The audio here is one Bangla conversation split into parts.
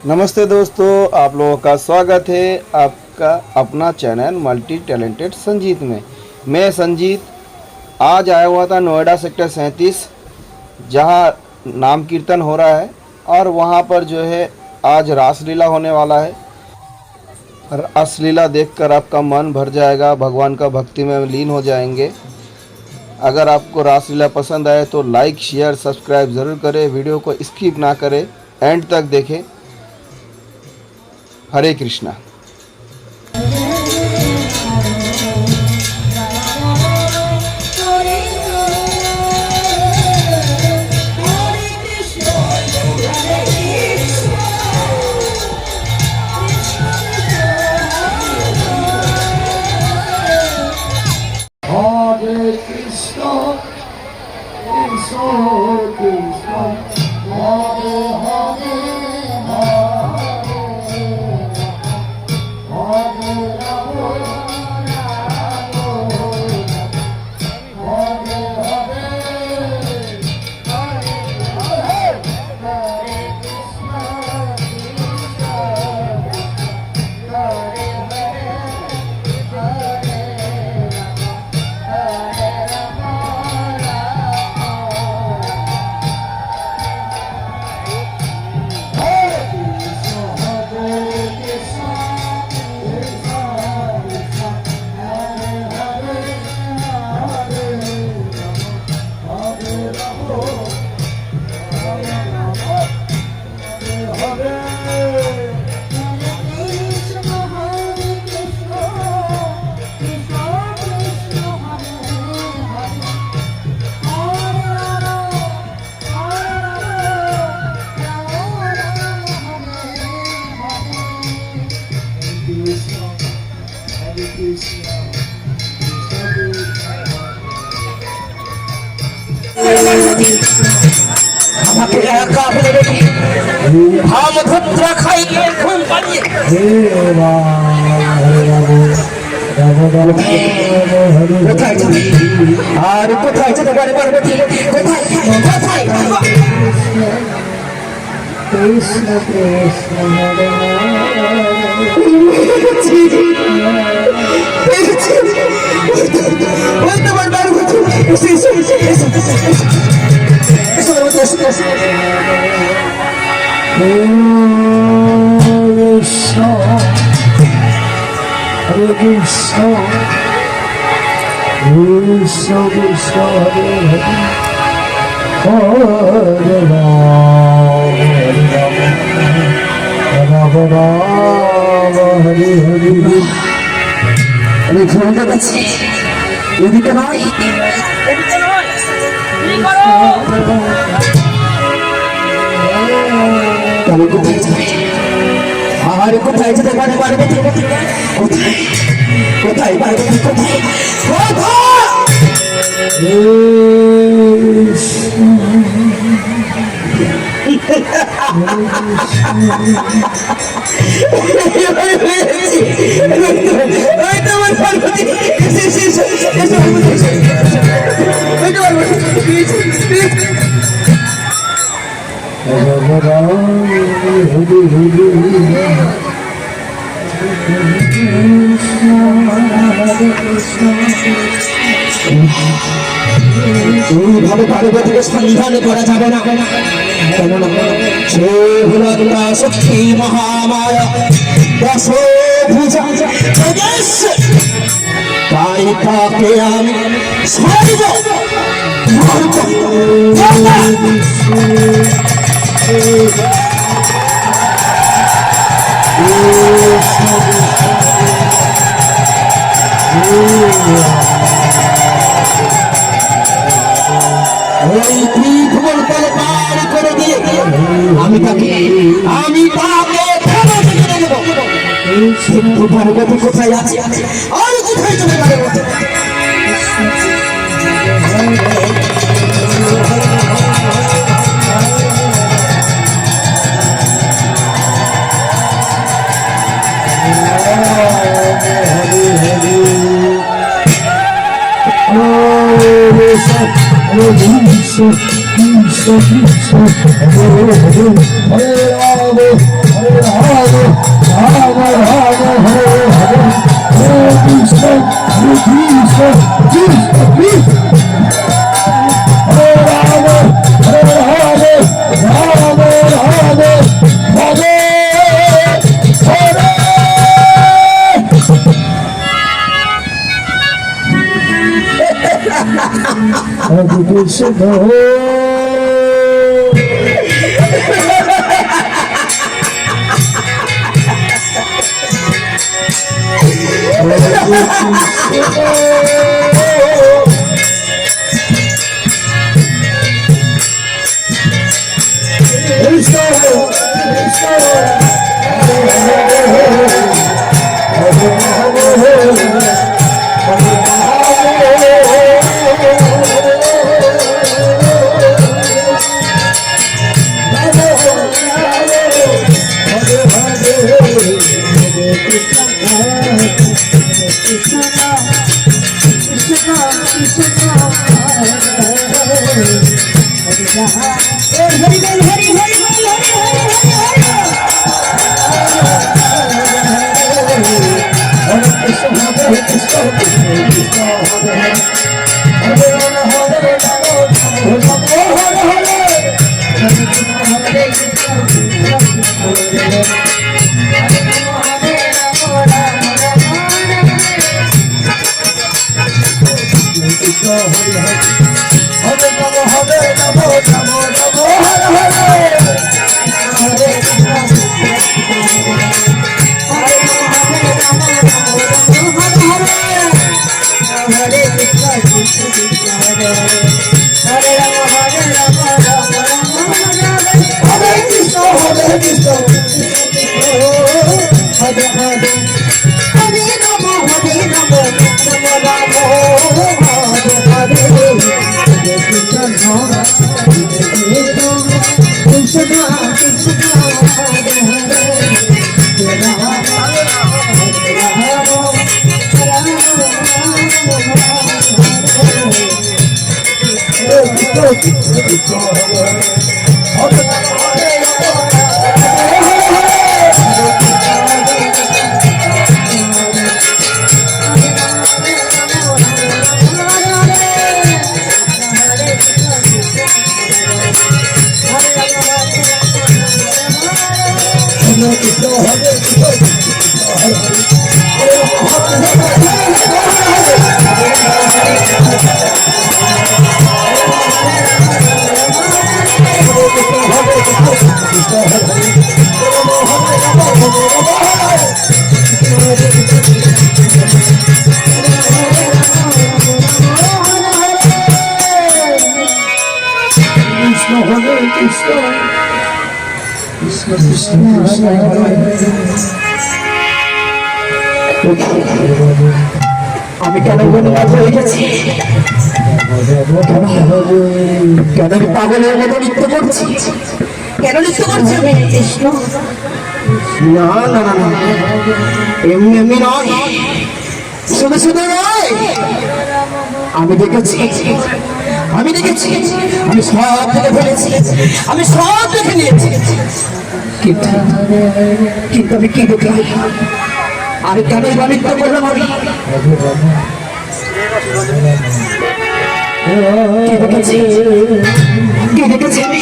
नमस्ते दोस्तों, आप लोगों का स्वागत है आपका अपना चैनल मल्टी टैलेंटेड संजीत में। मैं संजीत आज आया हुआ था नोएडा सेक्टर 37, जहां नाम कीर्तन हो रहा है और वहां पर जो है आज रासलीला होने वाला है। रासलीला देखकर आपका मन भर जाएगा, भगवान का भक्ति में लीन हो जाएंगे। अगर आपको रासलीला पसंद आए तो लाइक शेयर सब्सक्राइब ज़रूर करें, वीडियो को स्किप ना करें, एंड तक देखें। हरे Krishna. Hare Krishna, Krishna Krishna, Hare Hare, Hare Rama, Hare Hare, Hare Krishna, Krishna Hare আমাকে একা ফেলে রেখে ভাম ভদ্রা খাইয়ে ঘুম পাড়িয়ে কোথায় যাবে আর কোথায় যেতে পারে পার্বতী? কোথায় কোথায়? কৃষ্ণ কৃষ্ণ হরে Hare Krishna, Krishna Krishna Hare Hare, Hare Rama, Rama Rama, Hare Hare। আমি ফোনটা কাছে এদিকে নয়, এদিকে নয়, কি করো? আমি কোথায় যাই? আর কোথায় যেতে পারে পার্বতী? কোথায় কোথায় পার্বতী? কোথায় এইভাবে পার্বতীকে সন্ধান করা যাবে না, কেননা সে হল শক্তি মহামায়া দশভুজা। তাই তাকে আমি সর্ব আমি তাকে সিদ্ধ পার্বতী কোথায় আছে আর কোথায় চলে পারে? Hare Rama, Hare আমি কেন বনবাস হয়ে গেছি? কেন আমি পাগলের মতো নৃত্য করছি? কেন নৃত্য করছি আমি? কৃষ্ণ, না না না না, এমনি এমনি নয়, শুধু শুধু নয়। আমি দেখেছি, আমি দেখেছি, আমি সব দেখে ফেলেছি, আমি সব দেখে নিয়েছি। কিন্তু কিন্তু আমি কি দেখলাম? আর কেন নৃত্য করলাম আমি? কি দেখেছি? কি দেখেছি আমি?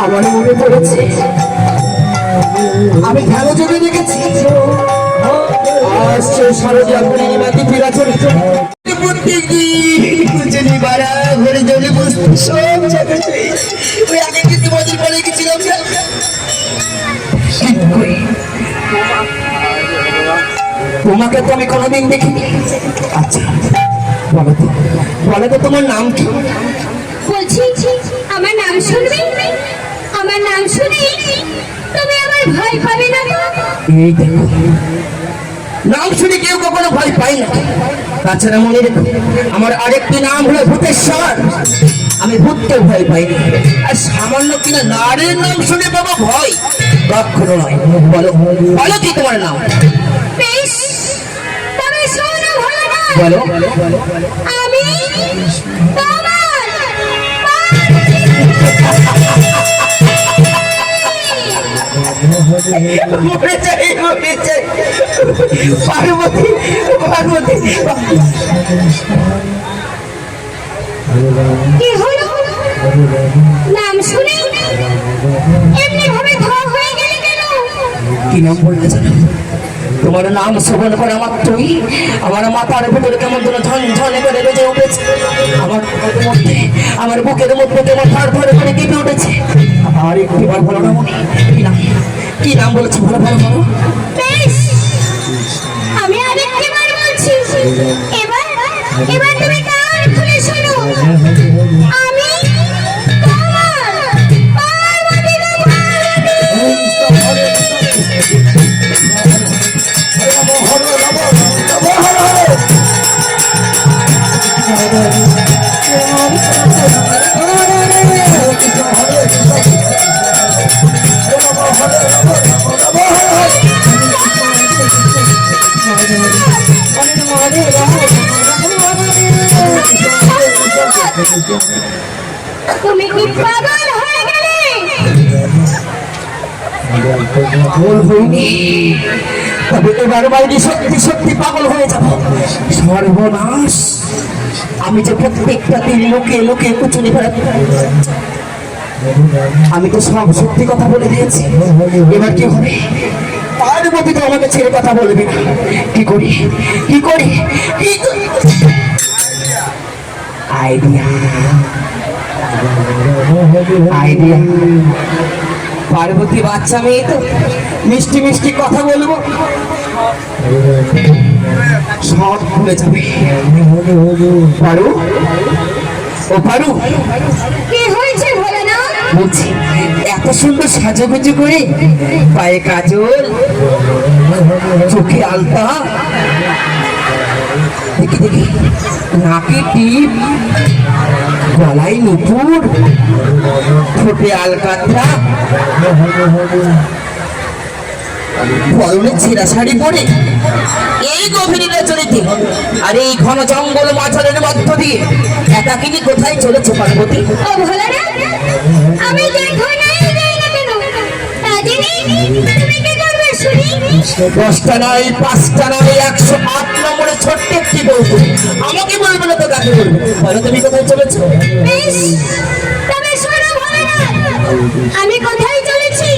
আমার মনে পড়েছে, আমি ভালো চোখে দেখেছি। আসছে শারদীয়া পূর্ণিমাতে ফিরাচল প্রত্যেক দিন বাড়া ঘরে জলে বসে সব জায়গাতে ওই আগে কিন্তু মজুর করে গেছিলাম না। তোমাকে তো আমি কোনোদিন দেখিনি। আচ্ছা বলো তো, বলো তো তোমার নাম কি? শুনবি, আমার নাম শুনি তুমি আমার ভয় পাবে না তো? এই দেখো, নাম শুনে কেউ কখনো ভয় পায় না। তাছাড়া মনে রেখো, আমার আরেকটি নাম হলো ভূতেশ্বর। আমি ভূতকেও ভয় পাই না। আর সামান্য কিনা নারীর নাম শুনে বাবা ভয়, কখনো নয়। বলো বলো কি তোমার নাম? বেশ, তবে শোনো ভোলানাথ, বলো। আমি তোমার মরে যাই, মরে যাই। পার্বতী, পার্বতী। কি হলো? নাম শুনে এমনি ভাবে ধোয়া হয়ে গেলে কেন? কি নাম বলতে জানো? তোমার নাম শ্রবণ করা মাত্রই আমার মাথার ভেতরে কেমন যেন ঝনঝনে করে বেজে উঠেছে। আমার মধ্যে, আমার বুকের মধ্যে কেমন ধর ধরে করে কেঁপে উঠেছে। আর একটিবার বলো না মনে, কি নাম, কি নাম বলেছো? ভালো ভালো বলো। বেশ, আমি আরেকবার বলছি, এবার এবার তুমি কান খুলে শোনো। আমি তোমার পার্বতী গো পার্বতী। তুমি কি পাগল হয়ে গেলে? তবে এবার বাইরে সত্যি সত্যি পাগল হয়ে যাব। সর্বনাশ, আমি যে প্রত্যেকটা দিন লোকে লোকে কুচুনি বেড়াতে, আমি তো সব সত্যি কথা বলে দিয়েছি। এবার কি হবে? পার্বতী তো আমাকে ছেড়ে কথা বলবে না। কি করি, কি করি, কি করি? Idea, idea. পার্বতী বাচ্চা মেয়ে তো, মিষ্টি মিষ্টি কথা বলবো, সব ভুলে যাবে। পারু, ও পারু, কি হয়েছে ভোলানাথ? বলছি এত সুন্দর সাজুগুজু করে, পায়ে কাজল, চোখে আলতা, দেখি দেখি নাকে টিপ, গলায় নুপুর, ঠোঁটে আলকাতরা, পরনে ছেঁড়া শাড়ি পরে এই গভীর চরিতে আর এই ঘন জঙ্গল মাঝারের মধ্য দিয়ে একাকিনী কোথায় চলেছে পার্বতী? ও ভোলানাথ, আমি যেখানেই যাই না কেন, তা জেনে তুমি কি করবে শুনি? 10টা নয়, 5টা নয়, 108 নম্বরে ছোট্ট একটি বউ। আমাকে বলবে না তো কাকে বলবে? বলো তুমি কোথায় চলেছো? বেশ, তবে শোনো ভোলানাথ, আমি কোথায় চলেছি?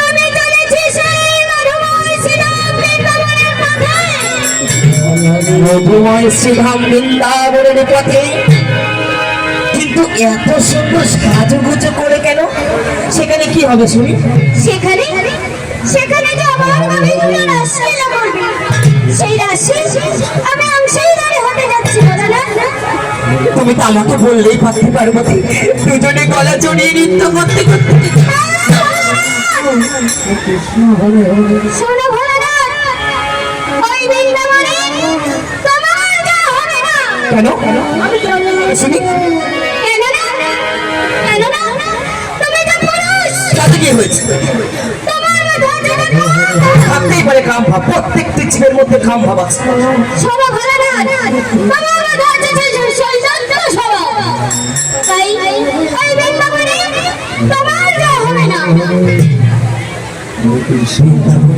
আমি চলেছি সেই মধুময় শ্রীরাম বৃন্দাবনের পথে। মধুময় শ্রীধাম বৃন্দাবনের পথে? কিন্তু এত সুন্দর সাজুগুজু করে কেন? সেখানে কি হবে শুনি? সেখানে সেখানে যে অবাক পবিত্র রাসলীলা করবে, সেই রাশি আমি অংশীদারি হতে যাচ্ছি ভোলানাথ। তুমি তো আমাকে বললেই পারতে পার্বতী, দুজনে গলা জড়িয়ে নৃত্য করতে করতে। শোনো ভোলানাথ, ওই বৃন্দাবনে তোমার যাওয়া হবে না। কেন শুনি? কেননা তুমি তো পুরুষ, তাতে কি হয়েছে? তোমার মধ্যে আছে থাকতেই পারে কাম ভাব, প্রত্যেকটি জীবের মধ্যে কাম ভাব আছে। শোনো ভোলানাথ, তোমার মধ্যে আছে শৈশন্ত স্বভাব, তাই ওই বৃন্দাবনে তোমার যাওয়া হবে না।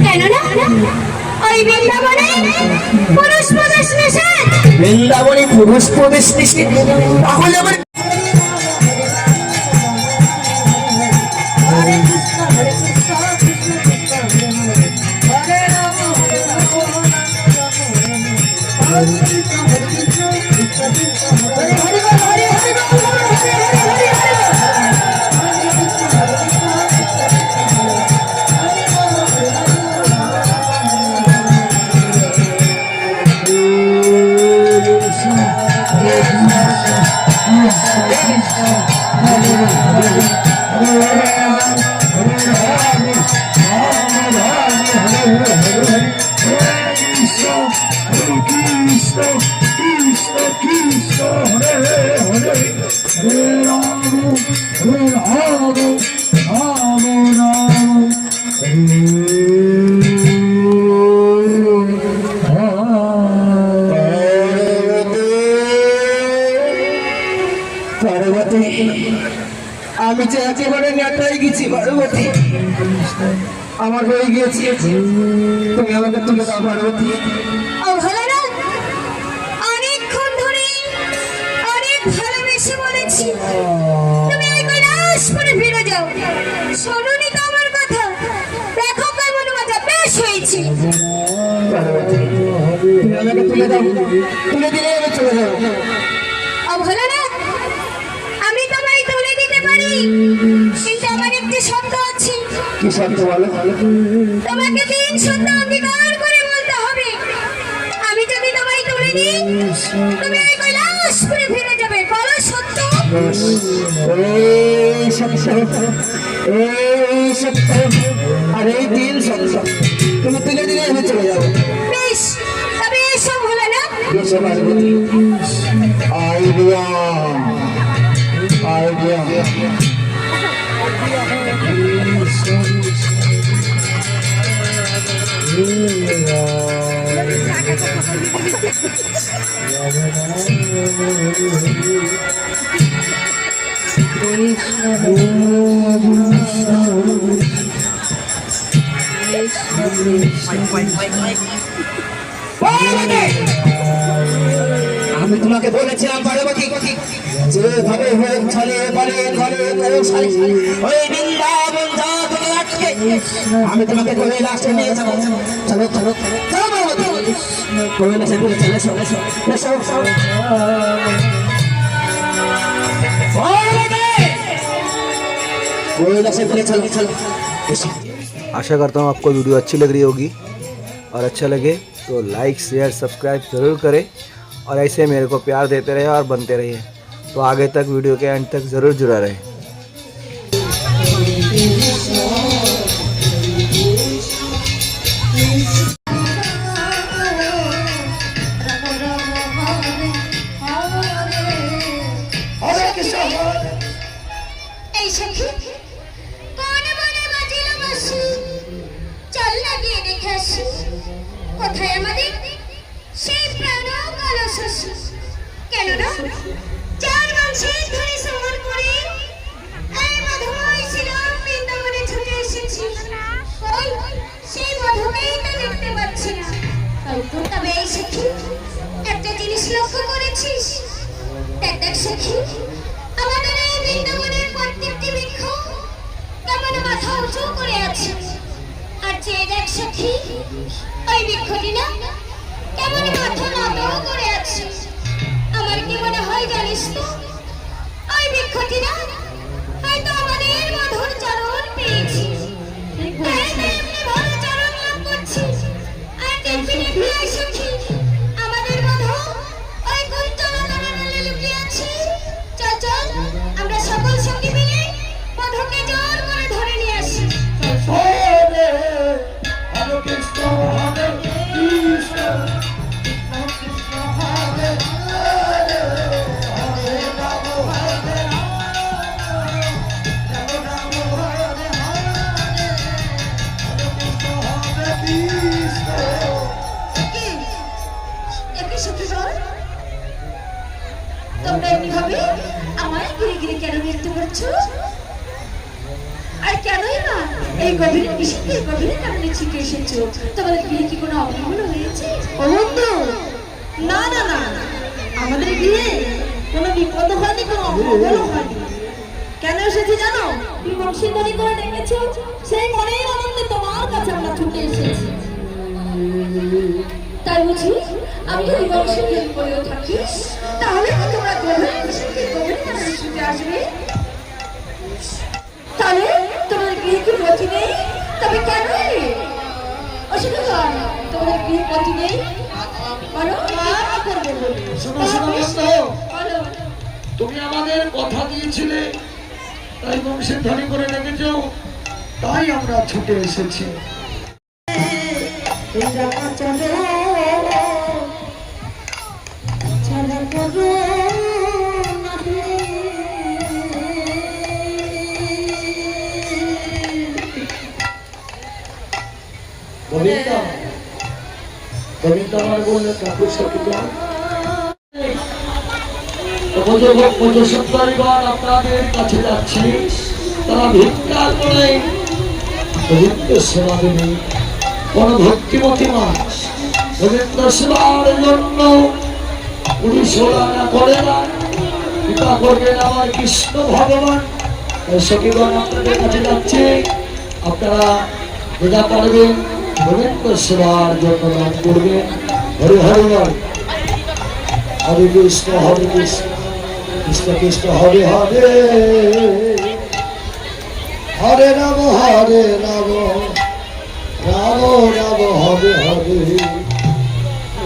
কেননা ওই বৃন্দাবনে পুরুষ প্রবেশ নিষেধ। বৃন্দাবনে পুরুষ প্রবেশ নিষেধ? তাহলে আবার পার্বতী, আমি যে একেবারে নেটাই গেছি পার্বতী, আমার হয়ে গিয়েছে, তুমি আমাকে তুলে দাও পার্বতী। অবহেলা অনেকক্ষণ ধরে অনেক ভালোবেসে বলেছি তুমি এই কৈলাসপুরে ফিরে যাও। শোনোনি তো আমার কথা, দেখো কেমন মজা বেশ হয়েছে। পার্বতী, তুমি আমাকে তুলে দাও, তুলে দিলে আমি চলে যাবো। অবহেলা আমি তোমায় তুলে দিতে পারি, কিন্তু আমার একটি শর্ত আছে। কি শর্ত বলো? তোমাকে 3 শর্ত অঙ্গীকার করে বলতে হবে। আমি যদি তোমায় তুলে দিই তুমি এই কৈলাসপুরে ফিরে যাবে। বলো সত্য? এই সত্য, এই সত্য, আর এই 3 সত্য তুমি তুলে দিলে আমি চলে যাবো। বেশ, তবে এসব হলো না। এসো পার্বতী, আইডিয়া আইডিয়া। আমি তোমাকে বলেছিলাম পার্বতী, যেভাবে হোক ছলে বলে ঘরে কৌশলে ওই বৃন্দাবন যা তুমি আটকে, আমি তোমাকে কৈলাসে নিয়ে যাবো। চলো চলো চলো পার্বতী, কৈলাসে বলে চলে এসো এসো এসো। কৈলাসে বলে চলো চলো এসো। आशा करता हूँ आपको वीडियो अच्छी लग रही होगी, और अच्छा लगे तो लाइक शेयर सब्सक्राइब ज़रूर करें, और ऐसे मेरे को प्यार देते रहे और बनते रहिए। तो आगे तक वीडियो के एंड तक ज़रूर जुड़ा रहे। এই সখী কোন বনে বাজিল বাঁশি, চল না গিয়ে দেখে আসি কোথায় আমাদের সেই প্রাণ কালো শশী। কেন না 4 বংশের ধরে সমান করে এই মধুময় ছিলাম বৃন্দাবনে ছুটে এসেছি। ওই সেই মধুকেই তো দেখতে পাচ্ছি না। তবে এই সখী একটা জিনিস লক্ষ্য করেছিস? দেখ দেখ সখী, আমাদের এই বৃন্দাবনের প্রত্যেকটি বৃক্ষ কেমন মাথা উঁচু করে আছে। আর চেয়ে দেখ সখী, ওই বৃক্ষটি না কেমন মাথা নত করে আছে। আমার কি মনে হয় জানিস তো, ওই বৃক্ষটি না হয়তো আমাদের মধুর চরণ পেয়েছি, তাই তো এমনি ভালো চরণ লাভ করছি। আর দেখবি দেখবি এই সখী, আমাদের মধু ওই কুঞ্চনা তরণে লুকিয়ে আছে। চল চল আমরা সকল সঙ্গী মিলে মধুকে জোর করে ধরে নিয়ে আসি। একই সখী বল, তোমরা এমনিভাবে আমার ঘিরে ঘিরে কেন নৃত্য করছো? আর কেনই না এই গভীরে নিশীথের গভীরে কেমন ছুটে এসেছো? তোমাদের বিয়ে কি কোনো অমঙ্গল হয়েছে? অমঙ্গল? না না না, আমাদের বিয়ে কোনো বিপদ হয়নি, কোনো অমঙ্গল হয়নি। কেন এসেছি জানো? তুমি বংশীধ্বনি করে ডেকেছো, সেই মনের আনন্দে তোমার কাছে আমরা ছুটে এসেছি। তাই বুঝি আমি যদি বংশীধ্বনি করেও থাকি, তাহলে কি তোমরা গভীরে নিশীথের গভীরে কেন ছুটে আসবে? তাহলে তোমাদের বিয়ে কি পতি নেই? তবে কেন এলে? অসুখ তোমাদের বিয়ে পতি নেই? বলো শোনো শোনো বন্ধ, বলো। তুমি আমাদের কথা দিয়েছিলে, তাই বংশের ধ্বনি করে রেখেছ, তাই আমরা ছুটে এসেছি। গোবিন্দা গোবিন্দা মানে বললেন ঠাকুর সখীরা পঁচাত্তরগণ আপনাদের কাছে যাচ্ছি, তারা ভিক্ষা করে গোবিন্দ সেবা দেবে। কোন ভক্তিমতী মা গোবিন্দ সেবার জন্য 19 আনা করে না, কৃপা করবেন আমার কৃষ্ণ ভগবান। সখীগণ আপনাদের কাছে যাচ্ছে, আপনারা যেটা পারবেন গোবিন্দ সেবার জন্য দান করবেন। হরে হরে বল, হরে কৃষ্ণ কৃষ্ণ কৃষ্ণ হরে হরে, হরে রাম রাম রাম হরে হরে,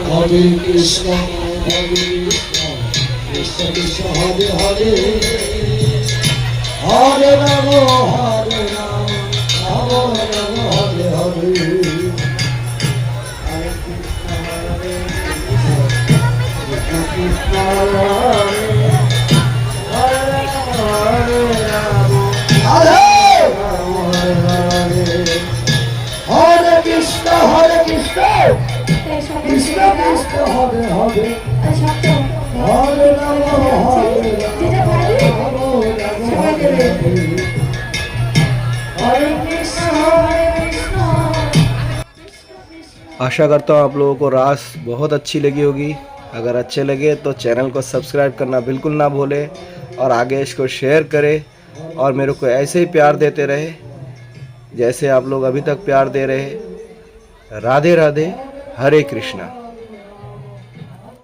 হরে কৃষ্ণ কৃষ্ণ কৃষ্ণ হরে হরে, হরে রাম রাম রাম হরে হরে। হরে কৃষ্ণ কৃষ্ণ কৃষ্ণ হরে হরে, হরে রাম হরে কৃষ্ণ। आशा करता हूँ आप लोगों को रास बहुत अच्छी लगी होगी। अगर अच्छे लगे तो चैनल को सब्सक्राइब करना बिल्कुल ना भूले और आगे इसको शेयर करें और मेरे को ऐसे ही प्यार देते रहे जैसे आप लोग अभी तक प्यार दे रहे। राधे राधे, हरे कृष्णा।